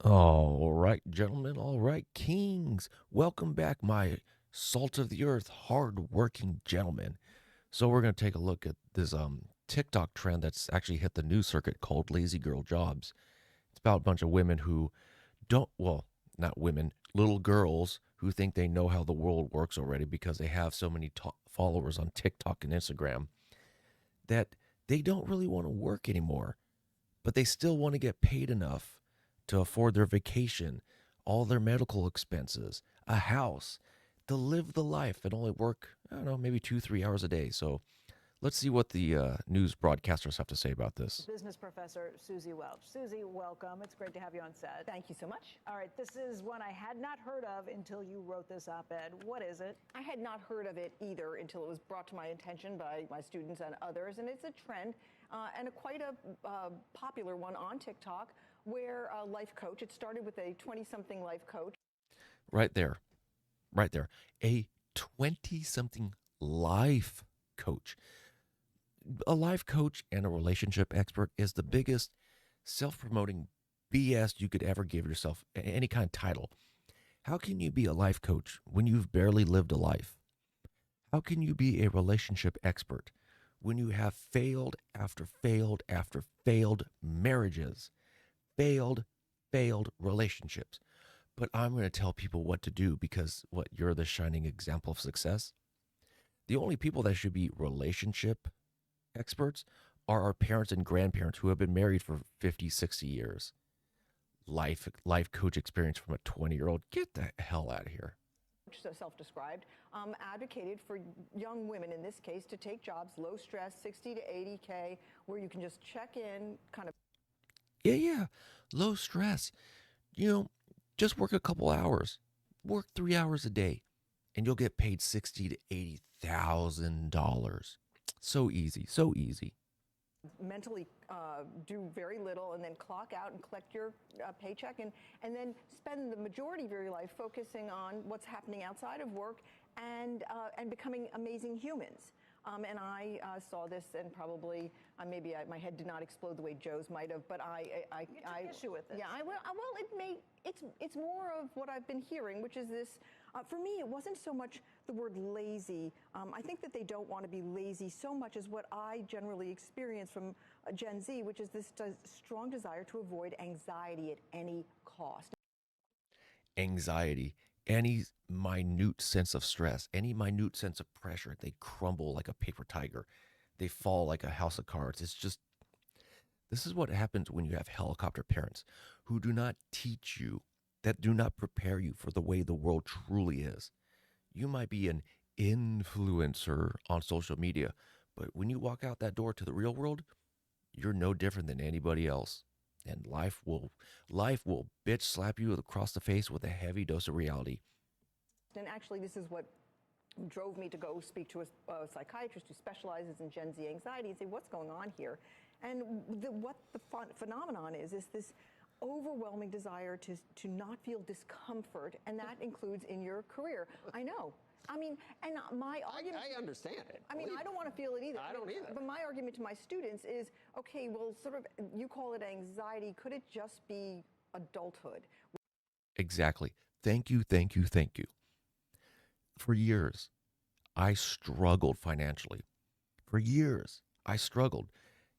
All right, gentlemen. All right, kings. Welcome back, my salt of the earth, hard-working gentlemen. So we're going to take a look at this TikTok trend that's actually hit the news circuit called lazy girl jobs. It's about a bunch of women who don't, well, not women, little girls who think they know how the world works already because they have so many followers on TikTok and Instagram that they don't really want to work anymore, but they still want to get paid enough to afford their vacation, all their medical expenses, a house, to live the life and only work, I don't know, maybe 2, 3 hours a day. So let's see what the news broadcasters have to say about this. Business professor Susie Welch. Susie, welcome. It's great to have you on set. Thank you so much. All right, this is one I had not heard of until you wrote this op-ed. What is it? I had not heard of it either until it was brought to my attention by my students and others, and it's a trend and quite a popular one on TikTok where a life coach, it started with a 20-something life coach. Right there, right there. A 20 something life coach. A life coach and a relationship expert is the biggest self promoting BS you could ever give yourself, any kind of title. How can you be a life coach when you've barely lived a life? How can you be a relationship expert when you have failed after failed after failed marriages, failed, failed relationships? But I'm going to tell people what to do because what you're the shining example of success. The only people that should be relationship experts are our parents and grandparents who have been married for 50, 60 years. Life coach experience from a 20-year-old. Get the hell out of here. Self-described, advocated for young women in this case to take jobs low stress, 60 to 80K, where you can just check in, kind of. Yeah. Low stress. You know, just work a couple hours. Work 3 hours a day, and you'll get paid 60 to $80,000. So easy, so easy. Mentally do very little and then clock out and collect your paycheck and then spend the majority of your life focusing on what's happening outside of work and becoming amazing humans. And I saw this and probably maybe my head did not explode the way Joe's might have, but I took issue with this. Yeah, it's more of what I've been hearing, which is this. For me, it wasn't so much the word lazy. I think that they don't want to be lazy so much as what I generally experience from Gen Z, which is this strong desire to avoid anxiety at any cost. Anxiety, any minute sense of stress, any minute sense of pressure, they crumble like a paper tiger. They fall like a house of cards. It's just, this is what happens when you have helicopter parents who do not teach you, that do not prepare you for the way the world truly is. You might be an influencer on social media, but when you walk out that door to the real world, you're no different than anybody else. And life will bitch slap you across the face with a heavy dose of reality. And actually, this is what drove me to go speak to a psychiatrist who specializes in Gen Z anxiety and say, what's going on here? And what the phenomenon is this overwhelming desire to not feel discomfort, and that includes in your career. I know. I mean, and my argument. I understand it. I mean, I don't want to feel it either. I don't either. But my argument to my students is, okay, well, sort of, you call it anxiety. Could it just be adulthood? Exactly. Thank you, thank you, thank you. For years, I struggled financially. For years, I struggled.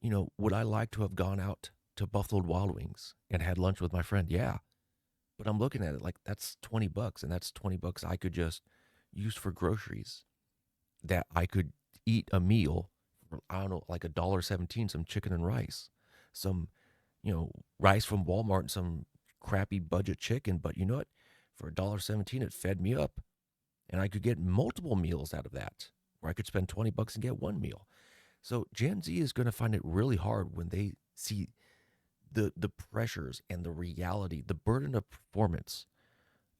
Would I like to have gone out to Buffalo Wild Wings and had lunch with my friend? Yeah. But I'm looking at it like that's $20, and that's $20 I could just use for groceries. That I could eat a meal for, I don't know, like $1.17, some chicken and rice, some, rice from Walmart and some crappy budget chicken. But you know what? For $1.17, it fed me up. And I could get multiple meals out of that, where I could spend $20 and get one meal. So Gen Z is going to find it really hard when they see the pressures and the reality, the burden of performance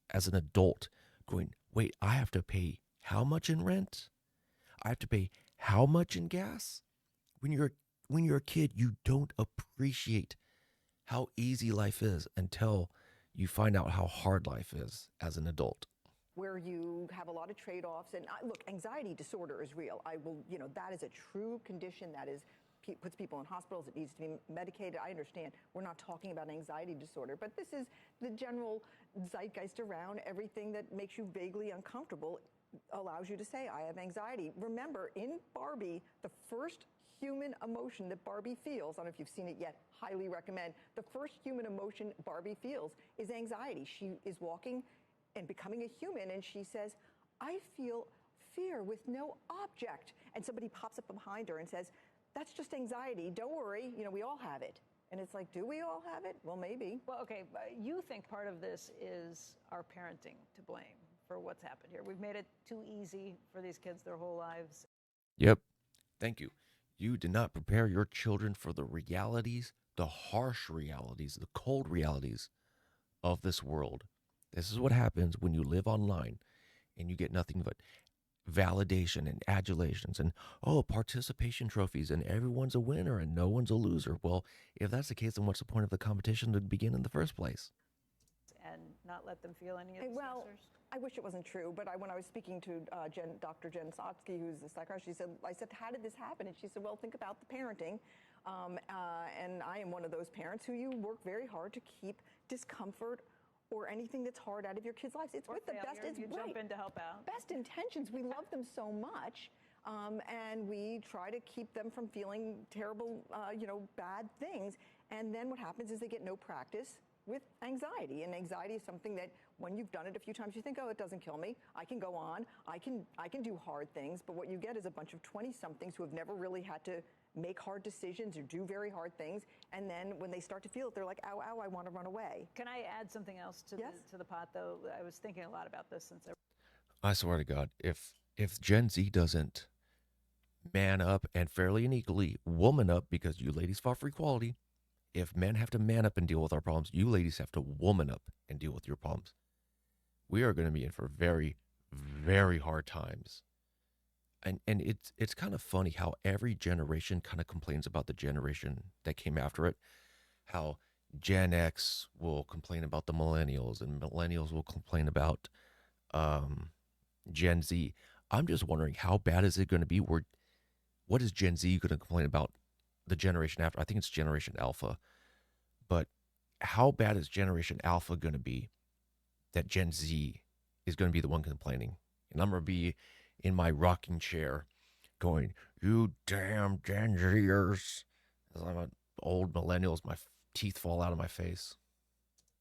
as an adult going, wait, I have to pay how much in rent? I have to pay how much in gas? When you're a kid, you don't appreciate how easy life is until you find out how hard life is as an adult. Where you have a lot of trade-offs. And look, anxiety disorder is real. That is a true condition that is puts people in hospitals. It needs to be medicated. I understand. We're not talking about anxiety disorder, but this is the general zeitgeist around everything that makes you vaguely uncomfortable allows you to say, I have anxiety. Remember, in Barbie, the first human emotion that Barbie feels, I don't know if you've seen it yet, highly recommend, the first human emotion Barbie feels is anxiety. She is walking and becoming a human, and she says, I feel fear with no object. And somebody pops up behind her and says, that's just anxiety. Don't worry, we all have it. And it's like, do we all have it? Well, maybe. Well, okay, but you think part of this is our parenting to blame for what's happened here. We've made it too easy for these kids their whole lives. Yep. Thank you. You did not prepare your children for the realities, the harsh realities, the cold realities of this world. This is what happens when you live online and you get nothing but validation and adulations and, oh, participation trophies and everyone's a winner and no one's a loser. Well, if that's the case, then what's the point of the competition to begin in the first place? And not let them feel any of the Well, stressors? I wish it wasn't true, but when I was speaking to Dr. Jen Sotsky, who's a psychiatrist, I said, how did this happen? And she said, well, think about the parenting. And I am one of those parents who you work very hard to keep discomfort or anything that's hard out of your kids' lives. It's Or with the failure, best. It's you right. jump in to help out. Best intentions. We love them so much. And we try to keep them from feeling terrible, bad things. And then what happens is they get no practice with anxiety. And anxiety is something that when you've done it a few times, you think, oh, it doesn't kill me. I can go on. I can do hard things. But what you get is a bunch of 20-somethings who have never really had to make hard decisions or do very hard things. And then when they start to feel it, they're like, ow, ow, I want to run away. Can I add something else to, Yes. the pot, though? I was thinking a lot about this since I swear to God, if Gen Z doesn't man up and fairly and equally woman up, because you ladies fought for equality, if men have to man up and deal with our problems, you ladies have to woman up and deal with your problems. We are going to be in for very, very hard times. And it's kind of funny how every generation kind of complains about the generation that came after it. How Gen X will complain about the millennials, and millennials will complain about Gen Z. I'm just wondering, how bad is it going to be? What is Gen Z going to complain about the generation after? I think it's Generation Alpha. But how bad is Generation Alpha going to be that Gen Z is going to be the one complaining? And I'm going to be in my rocking chair going, you damn Gen Zers. As I'm an old millennials, my teeth fall out of my face.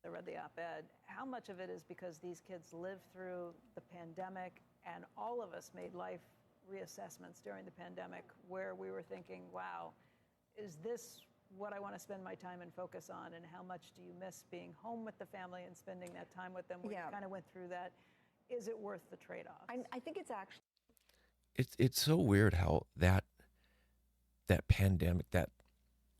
I read the op-ed. How much of it is because these kids lived through the pandemic, and all of us made life reassessments during the pandemic where we were thinking, wow, is this what I want to spend my time and focus on? And how much do you miss being home with the family and spending that time with them? Where you kind of went through that. Is it worth the trade-off? I think it's actually. It's so weird how that pandemic, that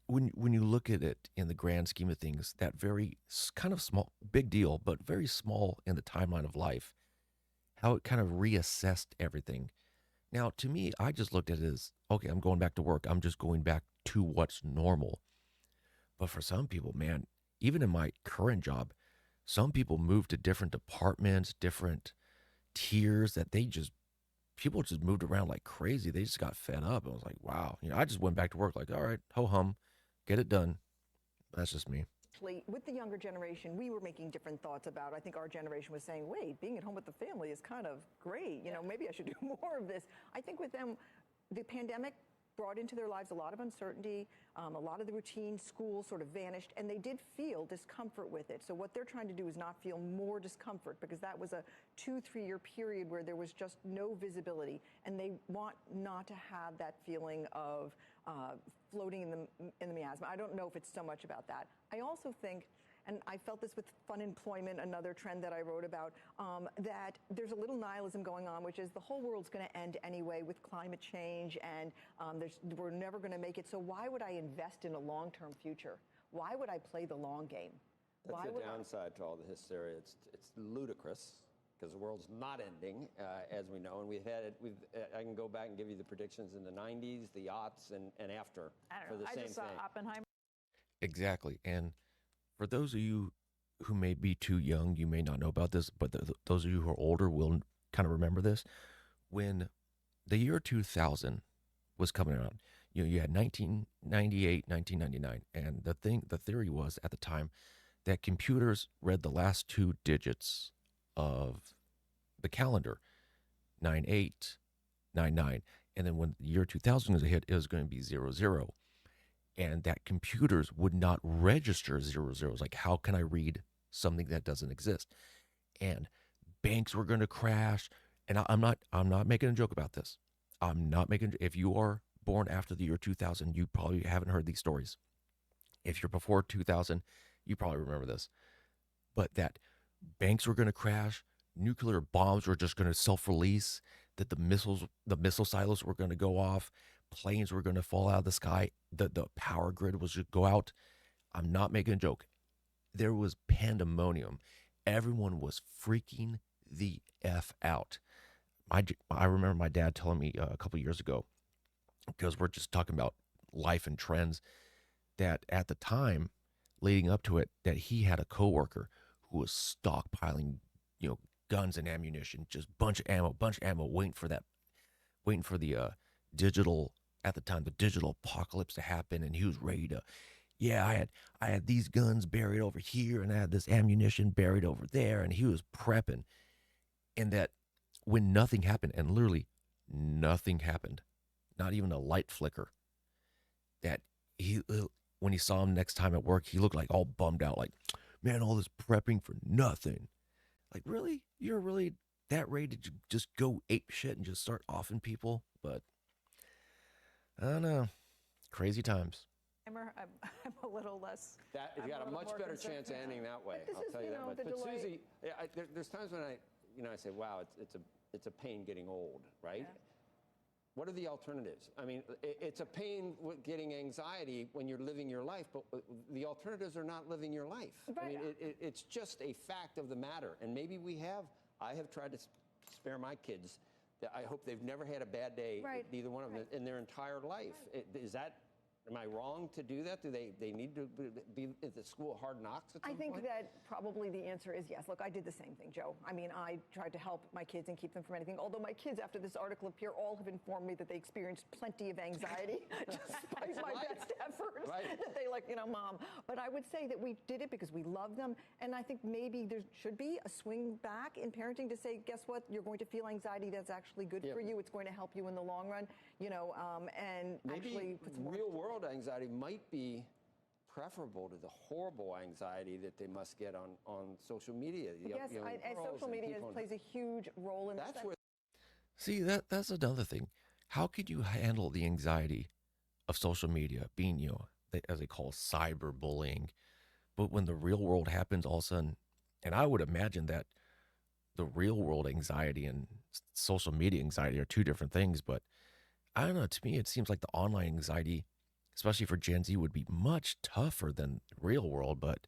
when you look at it in the grand scheme of things, that very kind of small, big deal, but very small in the timeline of life, how it kind of reassessed everything. Now, to me, I just looked at it as, okay, I'm going back to work. I'm just going back to what's normal. But for some people, man, even in my current job, some people moved to different departments, different tiers that people just moved around like crazy. They just got fed up. I was like, wow. I just went back to work like, all right, ho hum, get it done. That's just me. With the younger generation, we were making different thoughts about, I think our generation was saying, wait, being at home with the family is kind of great. Maybe I should do more of this. I think with them, the pandemic brought into their lives a lot of uncertainty, a lot of the routine, school sort of vanished, and they did feel discomfort with it. So what they're trying to do is not feel more discomfort, because that was a 2-3 year period where there was just no visibility, and they want not to have that feeling of floating in the miasma. I don't know if it's so much about that. I also think, and I felt this with fun employment, another trend that I wrote about, that there's a little nihilism going on, which is the whole world's going to end anyway with climate change, and we're never going to make it. So why would I invest in a long-term future? Why would I play the long game? That's the downside to all the hysteria. It's ludicrous, because the world's not ending, as we know, and I can go back and give you the predictions in the 90s, the aughts, and after for the I same just saw thing. Oppenheimer. Exactly. And for those of you who may be too young, you may not know about this, but those of you who are older will kind of remember this. When the year 2000 was coming around, You had 1998, 1999, and the theory was at the time that computers read the last two digits of the calendar, 9899, and then when the year 2000 was hit, it was going to be 00, and that computers would not register zero zeros. Like, how can I read something that doesn't exist? And banks were going to crash. And I'm not making a joke about this. I'm not making. If you are born after the year 2000, you probably haven't heard these stories. If you're before 2000, you probably remember this. But that banks were going to crash, nuclear bombs were just going to self-release, that the missile silos were going to go off, planes were going to fall out of the sky, the power grid was going to go out. I'm not making a joke. There was pandemonium. Everyone was freaking the f out. I remember my dad telling me a couple years ago, because we're just talking about life and trends, that at the time leading up to it, that he had a coworker who was stockpiling, guns and ammunition, just bunch of ammo, waiting for the digital at the time, the digital apocalypse to happen, and he was ready to. Yeah, I had these guns buried over here, and I had this ammunition buried over there, and he was prepping, and that when nothing happened, and literally nothing happened, not even a light flicker, that he when he saw him next time at work, he looked like all bummed out, like, man, all this prepping for nothing. Like, really? You're really that ready to just go ape shit and just start offing people? But I don't know. Crazy times. I'm a little less. That you I'm got a little much more better concerned. chance of ending that way. But this I'll is, tell you you that know, much. the But delay. Susie, there's times when I say, wow, it's a pain getting old, right? Yeah. What are the alternatives? I mean, it's a pain with getting anxiety when you're living your life, but the alternatives are not living your life. I mean, Right. it's just a fact of the matter. And maybe I have tried to spare my kids. I hope they've never had a bad day, Right. neither one of them, in their entire life. Am I wrong to do that? Do they need to be at the school of hard knocks at some I think point? that probably the answer is yes. Look, I did the same thing, Joe. I mean, I tried to help my kids and keep them from anything. Although my kids, after this article appeared, all have informed me that they experienced plenty of anxiety, despite my best efforts. Right. That they Mom. But I would say that we did it because we love them, and I think maybe there should be a swing back in parenting to say, guess what? You're going to feel anxiety. That's actually good for you. It's going to help you in the long run. And Maybe actually put some more. real world anxiety might be preferable to the horrible anxiety that they must get on social media. Yes, and girls social and media people. plays a huge role in That's this. where See, that's another thing. How could you handle the anxiety of social media being, as they call cyberbullying? But when the real world happens, all of a sudden, and I would imagine that the real world anxiety and social media anxiety are two different things. But I don't know. To me, it seems like the online anxiety, especially for Gen Z, would be much tougher than real world. But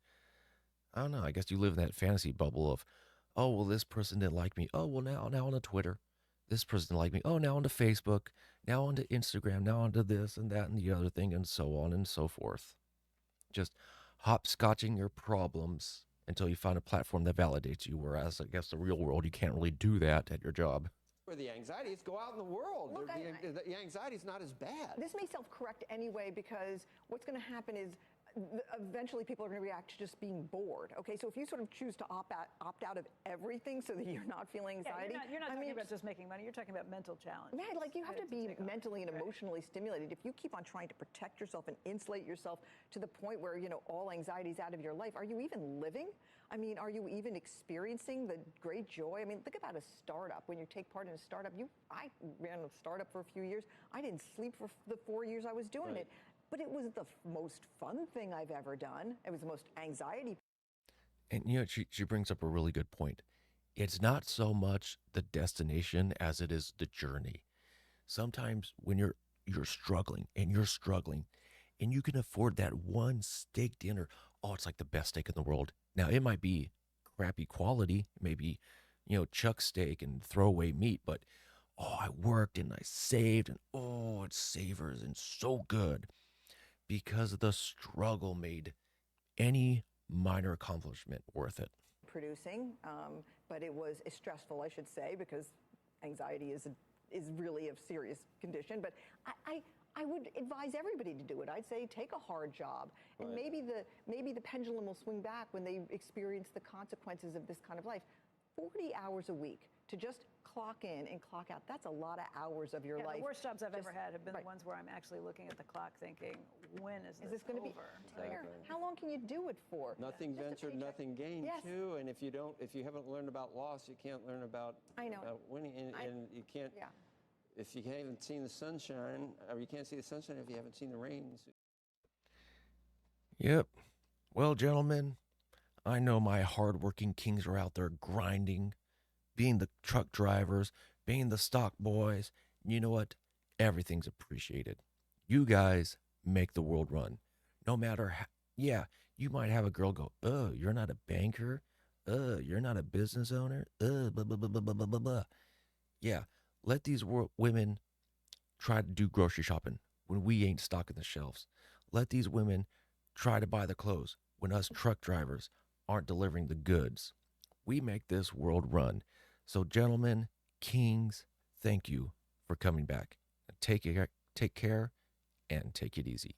I don't know. I guess you live in that fantasy bubble of, oh, well, this person didn't like me. Oh, well, now on Twitter, this person didn't like me. Oh, now onto Facebook, now onto Instagram, now onto this and that and the other thing, and so on and so forth. Just hopscotching your problems until you find a platform that validates you. Whereas I guess the real world, you can't really do that at your job. the anxiety is. Go out in the world. Look, The anxiety is not as bad. This may self-correct anyway, because what's going to happen is eventually people are going to react to just being bored. Okay, so if you sort of choose to opt out of everything so that you're not feeling anxiety. Yeah, you're not talking about just making money. You're talking about mental challenge. Right, like you have to be mentally and emotionally stimulated. If you keep on trying to protect yourself and insulate yourself to the point where, all anxiety is out of your life, are you even living? I mean, are you even experiencing the great joy? I mean, think about a startup. When you take part in a startup, I ran a startup for a few years. I didn't sleep for the 4 years I was doing it. But it was the most fun thing I've ever done. It was the most anxiety. And she brings up a really good point. It's not so much the destination as it is the journey. Sometimes when you're struggling and you can afford that one steak dinner, oh, it's like the best steak in the world. Now it might be crappy quality, maybe chuck steak and throwaway meat, but oh, I worked and I saved, and oh, it savors and so good, because the struggle made any minor accomplishment worth it. Producing, but it was stressful, I should say, because anxiety is really a serious condition. But I would advise everybody to do it. I'd say take a hard job, and Right. maybe the pendulum will swing back when they experience the consequences of this kind of life. 40 hours a week to just clock in and clock out. That's a lot of hours of your Yeah, life. the worst jobs I've ever had have been right. the ones where I'm actually looking at the clock thinking, when is Is this this going to be over? Claire, Exactly. how long can you do it for? Nothing Just a ventured, paycheck. nothing gained, Yes. too. And if you haven't learned about loss, you can't learn about I know. about winning, and you can't. Yeah. If you haven't seen the sunshine, or you can't see the sunshine if you haven't seen the rains. Yep. Well, gentlemen, I know my hardworking kings are out there grinding, being the truck drivers, being the stock boys. You know what? Everything's appreciated. You guys make the world run. No matter how, yeah, you might have a girl go, oh, you're not a banker. You're not a business owner. Blah, blah, blah, blah, blah, blah, blah, blah. Yeah, let these women try to do grocery shopping when we ain't stocking the shelves. Let these women try to buy the clothes when us truck drivers aren't delivering the goods. We make this world run. So, gentlemen, kings, thank you for coming back. Take care and take it easy.